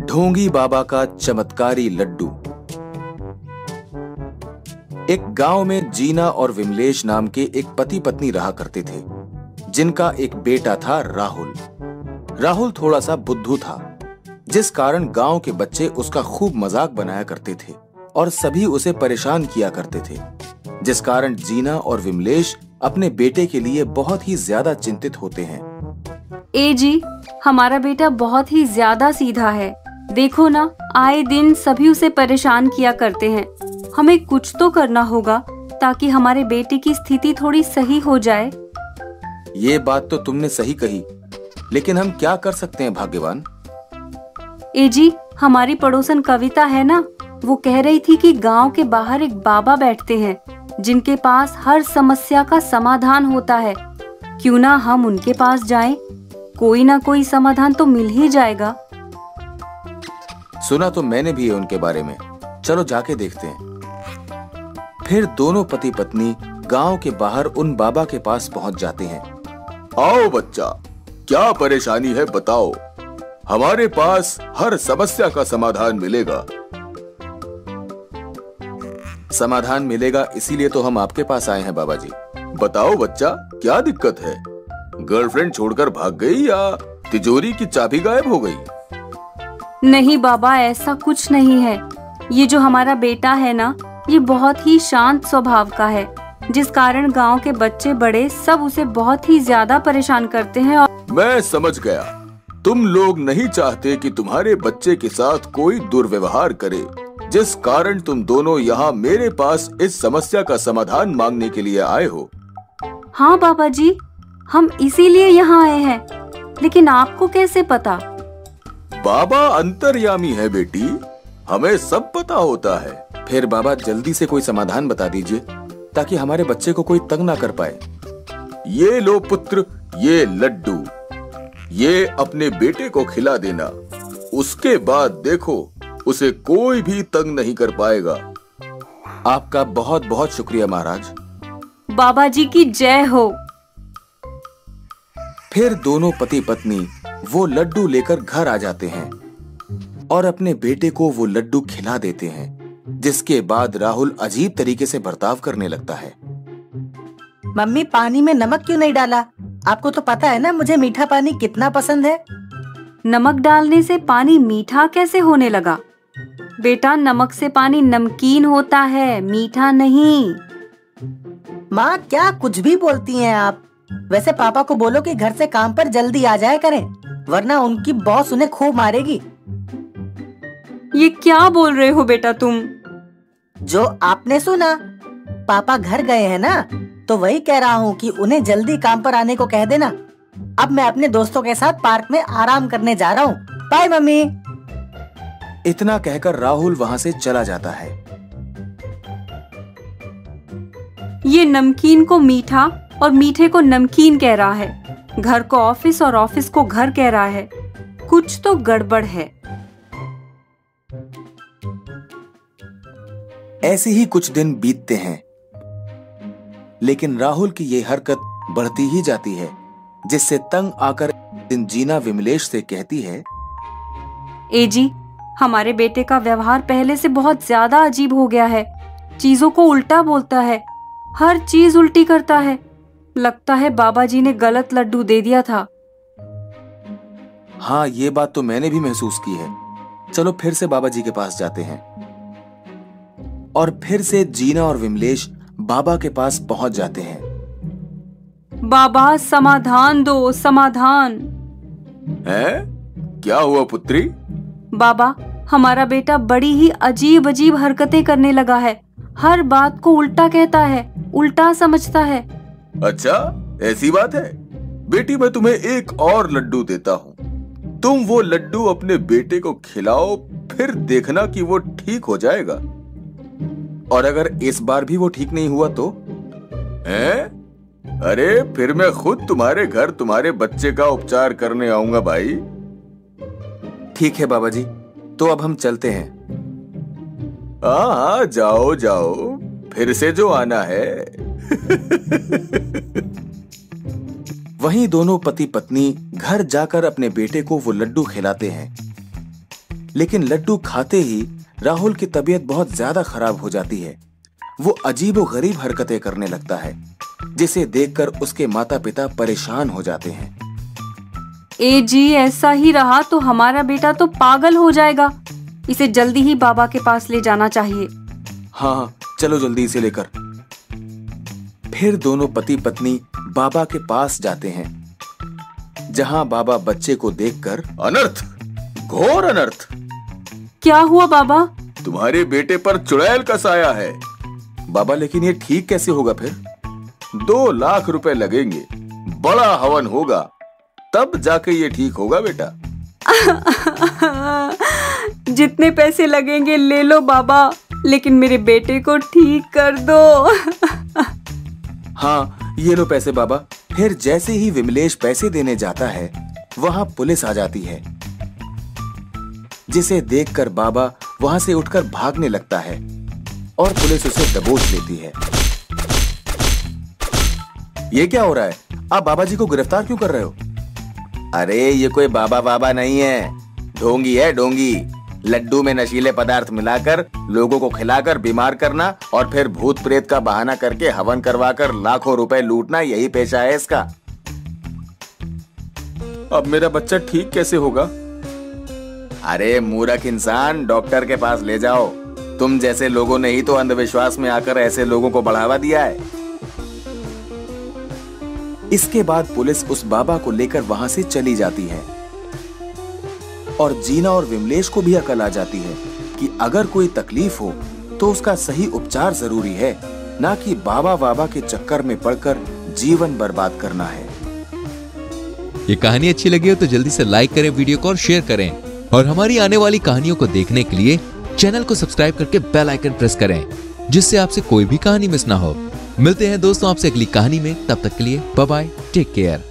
ढोंगी बाबा का चमत्कारी लड्डू। एक गांव में जीना और विमलेश नाम के एक पति पत्नी रहा करते थे, जिनका एक बेटा था राहुल। राहुल थोड़ा सा बुद्धू था, जिस कारण गांव के बच्चे उसका खूब मजाक बनाया करते थे और सभी उसे परेशान किया करते थे, जिस कारण जीना और विमलेश अपने बेटे के लिए बहुत ही ज्यादा चिंतित होते हैं। ए जी, हमारा बेटा बहुत ही ज्यादा सीधा है। देखो ना, आए दिन सभी उसे परेशान किया करते हैं। हमें कुछ तो करना होगा ताकि हमारे बेटे की स्थिति थोड़ी सही हो जाए। ये बात तो तुमने सही कही, लेकिन हम क्या कर सकते हैं भाग्यवान? ए जी, हमारी पड़ोसन कविता है ना, वो कह रही थी कि गांव के बाहर एक बाबा बैठते हैं जिनके पास हर समस्या का समाधान होता है। क्यों ना हम उनके पास जाएं? कोई ना कोई समाधान तो मिल ही जाएगा। सुना तो मैंने भी है उनके बारे में, चलो जाके देखते हैं। फिर दोनों पति पत्नी गांव के बाहर उन बाबा के पास पहुंच जाते हैं। आओ बच्चा, क्या परेशानी है बताओ, हमारे पास हर समस्या का समाधान मिलेगा। समाधान मिलेगा, इसीलिए तो हम आपके पास आए हैं बाबा जी। बताओ बच्चा, क्या दिक्कत है? गर्लफ्रेंड छोड़कर भाग गई या तिजोरी की चाबी गायब हो गई? नहीं बाबा, ऐसा कुछ नहीं है। ये जो हमारा बेटा है ना, ये बहुत ही शांत स्वभाव का है, जिस कारण गांव के बच्चे बड़े सब उसे बहुत ही ज्यादा परेशान करते हैं। और मैं समझ गया, तुम लोग नहीं चाहते कि तुम्हारे बच्चे के साथ कोई दुर्व्यवहार करे, जिस कारण तुम दोनों यहाँ मेरे पास इस समस्या का समाधान मांगने के लिए आए हो। हाँ बाबा जी, हम इसीलिए यहाँ आए हैं, लेकिन आपको कैसे पता? बाबा अंतर्यामी है बेटी, हमें सब पता होता है। फिर बाबा जल्दी से कोई समाधान बता दीजिए ताकि हमारे बच्चे को कोई तंग ना कर पाए। ये लो पुत्र, ये लड्डू, ये अपने बेटे को खिला देना, उसके बाद देखो उसे कोई भी तंग नहीं कर पाएगा। आपका बहुत बहुत शुक्रिया महाराज। बाबा जी की जय हो। फिर दोनों पति पत्नी वो लड्डू लेकर घर आ जाते हैं और अपने बेटे को वो लड्डू खिला देते हैं, जिसके बाद राहुल अजीब तरीके से बर्ताव करने लगता है। मम्मी, पानी में नमक क्यों नहीं डाला? आपको तो पता है ना मुझे मीठा पानी कितना पसंद है। नमक डालने से पानी मीठा कैसे होने लगा? बेटा, नमक से पानी नमकीन होता है, मीठा नहीं। माँ, क्या कुछ भी बोलती हैं आप। वैसे पापा को बोलो कि घर से काम पर जल्दी आ जाया करें, वरना उनकी बॉस उन्हें खूब मारेगी। ये क्या बोल रहे हो बेटा तुम? जो आपने सुना, पापा घर गए हैं ना, तो वही कह रहा हूँ कि उन्हें जल्दी काम पर आने को कह देना। अब मैं अपने दोस्तों के साथ पार्क में आराम करने जा रहा हूँ। Bye mummy. इतना कहकर राहुल वहाँ से चला जाता है। ये नमकीन को मीठा और मीठे को नमकीन कह रहा है, घर को ऑफिस और ऑफिस को घर कह रहा है। कुछ तो गड़बड़ है। ऐसे ही कुछ दिन बीतते हैं, लेकिन राहुल की ये हरकत बढ़ती ही जाती है, जिससे तंग आकर दिन जीना विमलेश से कहती है, ए जी, हमारे बेटे का व्यवहार पहले से बहुत ज्यादा अजीब हो गया है। चीजों को उल्टा बोलता है, हर चीज उल्टी करता है। लगता है बाबा जी ने गलत लड्डू दे दिया था। हाँ, ये बात तो मैंने भी महसूस की है। चलो फिर से बाबा जी के पास जाते हैं। और फिर से जीना और विमलेश बाबा के पास पहुंच जाते हैं। बाबा, समाधान दो, समाधान। है? क्या हुआ पुत्री? बाबा, हमारा बेटा बड़ी ही अजीब अजीब हरकतें करने लगा है। हर बात को उल्टा कहता है, उल्टा समझता है। अच्छा, ऐसी बात है? बेटी, मैं तुम्हें एक और लड्डू देता हूँ, तुम वो लड्डू अपने बेटे को खिलाओ, फिर देखना कि वो ठीक हो जाएगा। और अगर इस बार भी वो ठीक नहीं हुआ तो? अरे, फिर मैं खुद तुम्हारे घर तुम्हारे बच्चे का उपचार करने आऊंगा भाई। ठीक है बाबा जी, तो अब हम चलते हैं। हाँ, जाओ जाओ, फिर से जो आना है। वहीं दोनों पति पत्नी घर जाकर अपने बेटे को वो लड्डू खिलाते हैं, लेकिन लड्डू खाते ही राहुल की तबीयत बहुत ज्यादा खराब हो जाती है। वो अजीबोगरीब हरकतें करने लगता है, जिसे देखकर उसके माता पिता परेशान हो जाते हैं। ए जी, ऐसा ही रहा तो हमारा बेटा तो पागल हो जाएगा। इसे जल्दी ही बाबा के पास ले जाना चाहिए। हाँ, चलो जल्दी इसे लेकर। फिर दोनों पति पत्नी बाबा के पास जाते हैं, जहां बाबा बच्चे को देखकर अनर्थ, घोर अनर्थ। क्या हुआ बाबा? तुम्हारे बेटे पर चुड़ैल का साया है। बाबा, लेकिन ये ठीक कैसे होगा? फिर 2 लाख रुपए लगेंगे, बड़ा हवन होगा, तब जाके ये ठीक होगा बेटा। जितने पैसे लगेंगे ले लो बाबा, लेकिन मेरे बेटे को ठीक कर दो। हाँ, ये लो पैसे बाबा। फिर जैसे ही विमलेश पैसे देने जाता है, वहां पुलिस आ जाती है, जिसे देखकर बाबा वहां से उठकर भागने लगता है और पुलिस उसे दबोच लेती है। ये क्या हो रहा है? आप बाबा जी को गिरफ्तार क्यों कर रहे हो? अरे ये कोई बाबा बाबा नहीं है, ढोंगी है, ढोंगी। लड्डू में नशीले पदार्थ मिलाकर लोगों को खिलाकर बीमार करना और फिर भूत प्रेत का बहाना करके हवन करवाकर लाखों रुपए लूटना, यही पेशा है इसका। अब मेरा बच्चा ठीक कैसे होगा? अरे मूर्ख इंसान, डॉक्टर के पास ले जाओ। तुम जैसे लोगों ने ही तो अंधविश्वास में आकर ऐसे लोगों को बढ़ावा दिया है। इसके बाद पुलिस उस बाबा को लेकर वहां से चली जाती है और जीना और विमलेश को भी अकल आ जाती है कि अगर कोई तकलीफ हो तो उसका सही उपचार जरूरी है, ना कि बाबा के चक्कर में पड़कर जीवन बर्बाद करना है। ये कहानी अच्छी लगी हो तो जल्दी से लाइक करें वीडियो को और शेयर करें, और हमारी आने वाली कहानियों को देखने के लिए चैनल को सब्सक्राइब करके बेल आइकन प्रेस करें, जिससे आपसे कोई भी कहानी मिस ना हो। मिलते हैं दोस्तों आपसे अगली कहानी में, तब तक के लिए बाय बाय, टेक केयर।